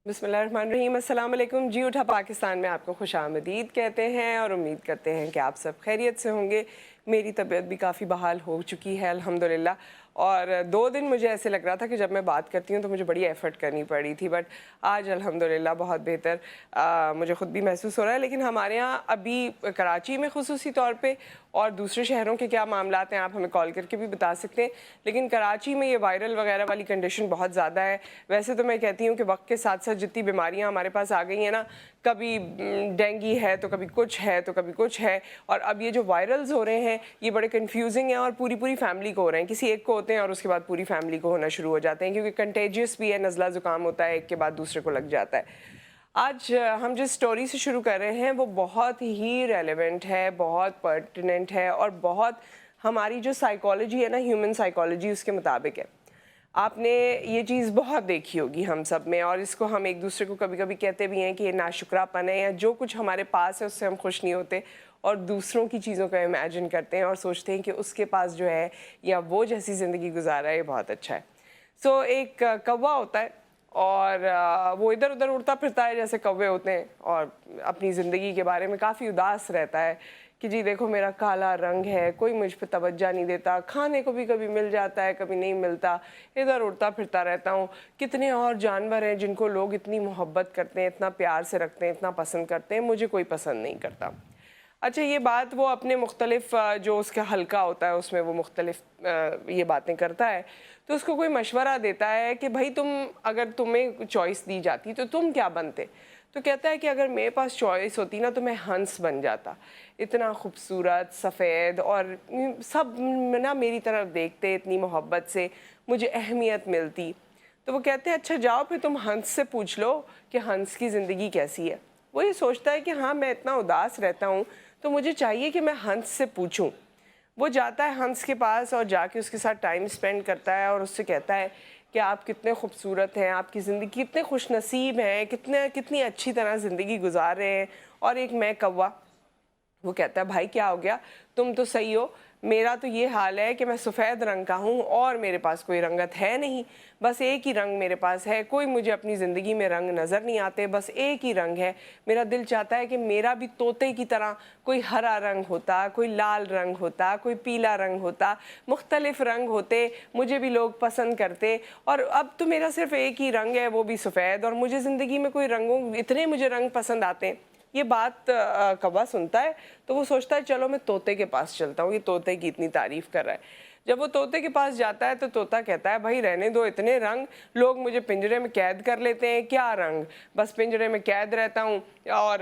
بسم اللہ الرحمن الرحیم، السلام علیکم جی۔ اٹھا پاکستان میں آپ کو خوش آمدید کہتے ہیں اور امید کرتے ہیں کہ آپ سب خیریت سے ہوں گے۔ میری طبیعت بھی کافی بحال ہو چکی ہے الحمدللہ، اور 2 دن مجھے ایسے لگ رہا تھا کہ جب میں بات کرتی ہوں تو مجھے بڑی ایفرٹ کرنی پڑی تھی، بٹ آج الحمدللہ بہت بہتر مجھے خود بھی محسوس ہو رہا ہے۔ لیکن ہمارے ہاں ابھی کراچی میں خصوصی طور پہ، اور دوسرے شہروں کے کیا معاملات ہیں آپ ہمیں کال کر کے بھی بتا سکتے ہیں، لیکن کراچی میں یہ وائرل وغیرہ والی کنڈیشن بہت زیادہ ہے۔ ویسے تو میں کہتی ہوں کہ وقت کے ساتھ ساتھ جتنی بیماریاں ہمارے پاس آ گئی ہیں نا، کبھی ڈینگی ہے تو کبھی کچھ ہے تو کبھی کچھ ہے، اور اب یہ جو وائرلز ہو رہے ہیں یہ بڑے کنفیوزنگ ہیں، اور پوری فیملی کو ہو رہے ہیں۔ کسی ایک کو ہوتے ہیں اور اس کے بعد پوری فیملی کو ہونا شروع ہو جاتے ہیں، کیونکہ کنٹیجیس بھی ہے، نزلہ زکام ہوتا ہے، ایک کے بعد دوسرے کو لگ جاتا ہے۔ آج ہم جس سٹوری سے شروع کر رہے ہیں وہ بہت ہی ریلیونٹ ہے، بہت پرٹیننٹ ہے، اور بہت ہماری جو سائیکالوجی ہے نا، ہیومن سائیکالوجی، اس کے مطابق ہے۔ آپ نے یہ چیز بہت دیکھی ہوگی ہم سب میں، اور اس کو ہم ایک دوسرے کو کبھی کبھی کہتے بھی ہیں کہ یہ ناشکرا پن ہے، یا جو کچھ ہمارے پاس ہے اس سے ہم خوش نہیں ہوتے اور دوسروں کی چیزوں کو امیجن کرتے ہیں اور سوچتے ہیں کہ اس کے پاس جو ہے یا وہ جیسی زندگی گزارا ہے یہ بہت اچھا ہے۔ سو ایک کوا ہوتا ہے، اور وہ ادھر ادھر اڑتا پھرتا ہے جیسے کوے ہوتے ہیں، اور اپنی زندگی کے بارے میں کافی اداس رہتا ہے کہ جی دیکھو میرا کالا رنگ ہے، کوئی مجھ پہ توجہ نہیں دیتا، کھانے کو بھی کبھی مل جاتا ہے کبھی نہیں ملتا، ادھر اڑتا پھرتا رہتا ہوں۔ کتنے اور جانور ہیں جن کو لوگ اتنی محبت کرتے ہیں، اتنا پیار سے رکھتے ہیں، اتنا پسند کرتے ہیں، مجھے کوئی پسند نہیں کرتا۔ اچھا، یہ بات وہ اپنے مختلف جو اس کا حلقہ ہوتا ہے اس میں وہ مختلف یہ باتیں کرتا ہے، تو اس کو کوئی مشورہ دیتا ہے کہ بھائی اگر تمہیں چوائس دی جاتی تو تم کیا بنتے؟ تو کہتا ہے کہ اگر میرے پاس چوائس ہوتی نا تو میں ہنس بن جاتا، اتنا خوبصورت سفید، اور سب نا میری طرف دیکھتے اتنی محبت سے، مجھے اہمیت ملتی۔ تو وہ کہتے ہیں اچھا جاؤ پھر تم ہنس سے پوچھ لو کہ ہنس کی زندگی کیسی ہے۔ وہ یہ سوچتا ہے کہ ہاں میں اتنا اداس رہتا ہوں تو مجھے چاہیے کہ میں ہنس سے پوچھوں۔ وہ جاتا ہے ہنس کے پاس اور جا کے اس کے ساتھ ٹائم سپینڈ کرتا ہے، اور اس سے کہتا ہے کہ آپ کتنے خوبصورت ہیں، آپ کی زندگی کتنے خوش نصیب ہیں، کتنی اچھی طرح زندگی گزار رہے ہیں، اور ایک میں کوا۔ وہ کہتا ہے بھائی کیا ہو گیا، تم تو صحیح ہو، میرا تو یہ حال ہے کہ میں سفید رنگ کا ہوں اور میرے پاس کوئی رنگت ہے نہیں، بس ایک ہی رنگ میرے پاس ہے، کوئی مجھے اپنی زندگی میں رنگ نظر نہیں آتے، بس ایک ہی رنگ ہے۔ میرا دل چاہتا ہے کہ میرا بھی طوطے کی طرح کوئی ہرا رنگ ہوتا، کوئی لال رنگ ہوتا، کوئی پیلا رنگ ہوتا، مختلف رنگ ہوتے، مجھے بھی لوگ پسند کرتے، اور اب تو میرا صرف ایک ہی رنگ ہے وہ بھی سفید، اور مجھے زندگی میں کوئی رنگوں اتنے مجھے رنگ پسند آتے ہیں۔ یہ بات کوا سنتا ہے تو وہ سوچتا ہے چلو میں طوطے کے پاس چلتا ہوں، یہ طوطے کی اتنی تعریف کر رہا ہے۔ جب وہ طوطے کے پاس جاتا ہے تو طوطا کہتا ہے بھائی رہنے دو اتنے رنگ، لوگ مجھے پنجرے میں قید کر لیتے ہیں، کیا رنگ، بس پنجرے میں قید رہتا ہوں، اور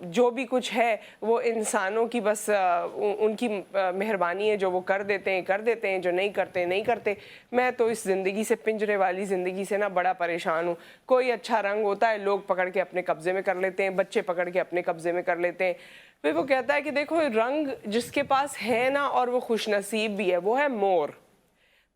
جو بھی کچھ ہے وہ انسانوں کی بس ان کی مہربانی ہے، جو وہ کر دیتے ہیں، جو نہیں کرتے نہیں کرتے۔ میں تو اس زندگی سے، پنجرے والی زندگی سے نا بڑا پریشان ہوں۔ کوئی اچھا رنگ ہوتا ہے لوگ پکڑ کے اپنے قبضے میں کر لیتے ہیں، بچے پکڑ کے اپنے قبضے میں کر لیتے ہیں۔ پھر وہ کہتا ہے کہ دیکھو رنگ جس کے پاس ہے نا اور وہ خوش نصیب بھی ہے وہ ہے مور۔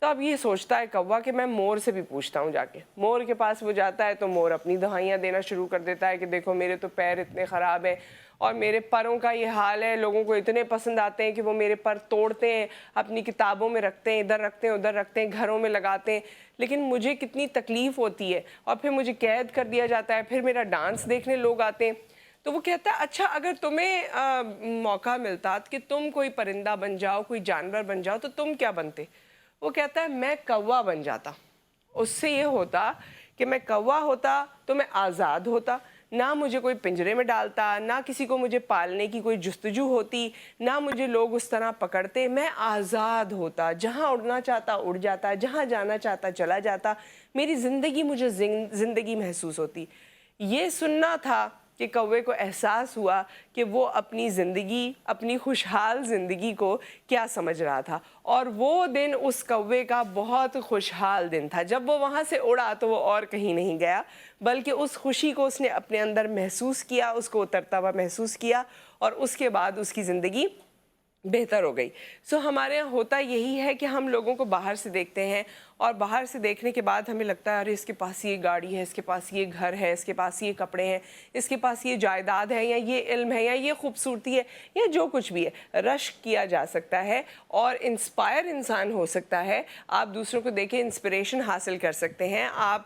تو اب یہ سوچتا ہے کوا کہ میں مور سے بھی پوچھتا ہوں، جا کے مور کے پاس وہ جاتا ہے تو مور اپنی دہائیاں دینا شروع کر دیتا ہے کہ دیکھو میرے تو پیر اتنے خراب ہیں اور میرے پروں کا یہ حال ہے، لوگوں کو اتنے پسند آتے ہیں کہ وہ میرے پر توڑتے ہیں، اپنی کتابوں میں رکھتے ہیں، ادھر رکھتے ہیں ادھر رکھتے ہیں، گھروں میں لگاتے ہیں، لیکن مجھے کتنی تکلیف ہوتی ہے، اور پھر مجھے قید کر دیا جاتا ہے، پھر میرا ڈانس دیکھنے لوگ آتے ہیں۔ تو وہ کہتا ہے اچھا اگر تمہیں موقع ملتا کہ تم کوئی پرندہ بن جاؤ، کوئی جانور بن جاؤ، تو تم کیا بنتے؟ وہ کہتا ہے میں کوا بن جاتا۔ اس سے یہ ہوتا کہ میں کوا ہوتا تو میں آزاد ہوتا، نہ مجھے کوئی پنجرے میں ڈالتا، نہ کسی کو مجھے پالنے کی کوئی جستجو ہوتی، نہ مجھے لوگ اس طرح پکڑتے، میں آزاد ہوتا، جہاں اڑنا چاہتا اڑ جاتا، جہاں جانا چاہتا چلا جاتا، میری زندگی مجھے زندگی محسوس ہوتی۔ یہ سننا تھا کہ کوے کو احساس ہوا کہ وہ اپنی زندگی، اپنی خوشحال زندگی کو کیا سمجھ رہا تھا، اور وہ دن اس کوے کا بہت خوشحال دن تھا۔ جب وہ وہاں سے اڑا تو وہ اور کہیں نہیں گیا، بلکہ اس خوشی کو اس نے اپنے اندر محسوس کیا، اس کو اترتا ہوا محسوس کیا، اور اس کے بعد اس کی زندگی بہتر ہو گئی۔ سو ہمارے یہاں ہوتا یہی ہے کہ ہم لوگوں کو باہر سے دیکھتے ہیں اور باہر سے دیکھنے کے بعد ہمیں لگتا ہے ارے اس کے پاس یہ گاڑی ہے, اس کے پاس یہ گھر ہے, اس کے پاس یہ کپڑے ہیں, اس کے پاس یہ جائیداد ہے, یا یہ علم ہے, یا یہ خوبصورتی ہے, یا جو کچھ بھی ہے. رشک کیا جا سکتا ہے اور انسپائر انسان ہو سکتا ہے. آپ دوسروں کو دیکھیں انسپریشن حاصل کر سکتے ہیں, آپ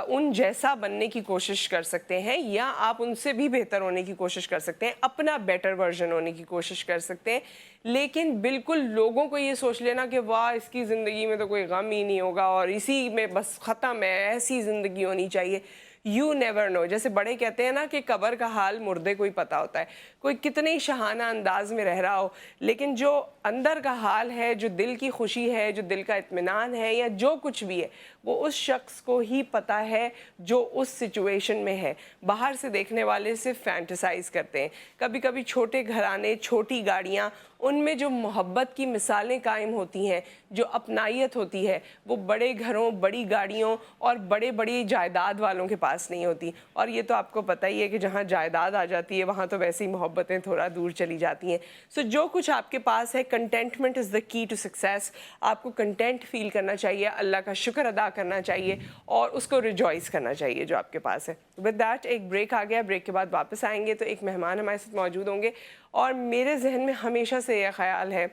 ان جیسا بننے کی کوشش کر سکتے ہیں, یا آپ ان سے بھی بہتر ہونے کی کوشش کر سکتے ہیں, اپنا بیٹر ورژن ہونے کی کوشش کر سکتے ہیں. لیکن بالکل لوگوں کو یہ سوچ لینا کہ واہ اس کی زندگی میں تو کوئی غم ہی نہیں ہوگا اور اسی میں بس ختم ہے, ایسی زندگی ہونی چاہیے. You never know. جیسے بڑے کہتے ہیں نا کہ قبر کا حال مردے کو ہی پتہ ہوتا ہے. کوئی کتنے ہی شہانہ انداز میں رہ رہا ہو, لیکن جو اندر کا حال ہے, جو دل کی خوشی ہے, جو دل کا اطمینان ہے, یا جو کچھ بھی ہے, وہ اس شخص کو ہی پتہ ہے جو اس سچویشن میں ہے. باہر سے دیکھنے والے صرف فینٹیسائز کرتے ہیں. کبھی کبھی چھوٹے گھرانے, چھوٹی گاڑیاں, ان میں جو محبت کی مثالیں قائم ہوتی ہیں, جو اپنائیت ہوتی ہے, وہ بڑے گھروں, بڑی گاڑیوں اور بڑی جائیداد والوں کے پاس نہیں ہوتی. اور یہ تو آپ کو پتہ ہی ہے کہ جہاں جائیداد آ جاتی ہے وہاں تو ویسے ہی محبتیں تھوڑا دور چلی جاتی ہیں. سو جو کچھ آپ کے پاس ہے, کنٹینٹمنٹ از دا کی ٹو سکسیس. آپ کو کنٹینٹ فیل کرنا چاہیے, اللہ کا شکر ادا کرنا چاہیے اور اس کو ریجوائز کرنا چاہیے جو آپ کے پاس ہے. ود دیٹ ایک بریک آ گیا, بریک کے بعد واپس آئیں گے تو ایک مہمان ہمارے ساتھ موجود ہوں گے. اور میرے ذہن میں ہمیشہ سے یہ خیال ہے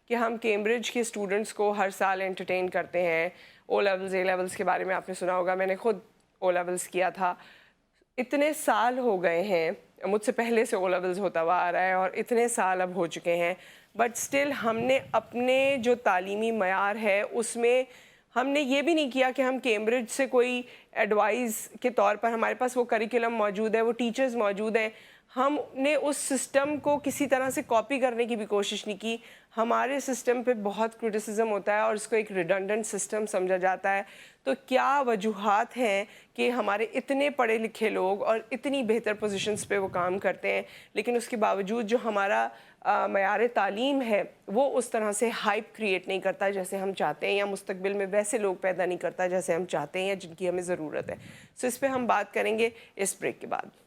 کہ ہم کیمبرج کے اسٹوڈنٹس کو ہر سال انٹرٹین کرتے ہیں. او لیولز, اے لیولز کے بارے میں آپ نے سنا ہوگا, میں نے خود او لیولز کیا تھا. اتنے سال ہو گئے ہیں, مجھ سے پہلے سے او لیولز ہوتا ہوا آ رہا ہے اور اتنے سال اب ہو چکے ہیں, بٹ سٹل ہم نے اپنے جو تعلیمی معیار ہے اس میں ہم نے یہ بھی نہیں کیا کہ ہم کیمبرج سے کوئی ایڈوائز کے طور پر, ہمارے پاس وہ کریکولم موجود ہے, وہ ٹیچرز موجود ہیں, ہم نے اس سسٹم کو کسی طرح سے کاپی کرنے کی بھی کوشش نہیں کی. ہمارے سسٹم پہ بہت کرٹیسزم ہوتا ہے اور اس کو ایک ریڈنڈنٹ سسٹم سمجھا جاتا ہے. تو کیا وجوہات ہیں کہ ہمارے اتنے پڑھے لکھے لوگ اور اتنی بہتر پوزیشنز پہ وہ کام کرتے ہیں, لیکن اس کے باوجود جو ہمارا معیار تعلیم ہے وہ اس طرح سے ہائپ کریٹ نہیں کرتا جیسے ہم چاہتے ہیں, یا مستقبل میں ویسے لوگ پیدا نہیں کرتا جیسے ہم چاہتے ہیں یا جن کی ہمیں ضرورت ہے. سو اس پہ ہم بات کریں گے اس بریک کے بعد.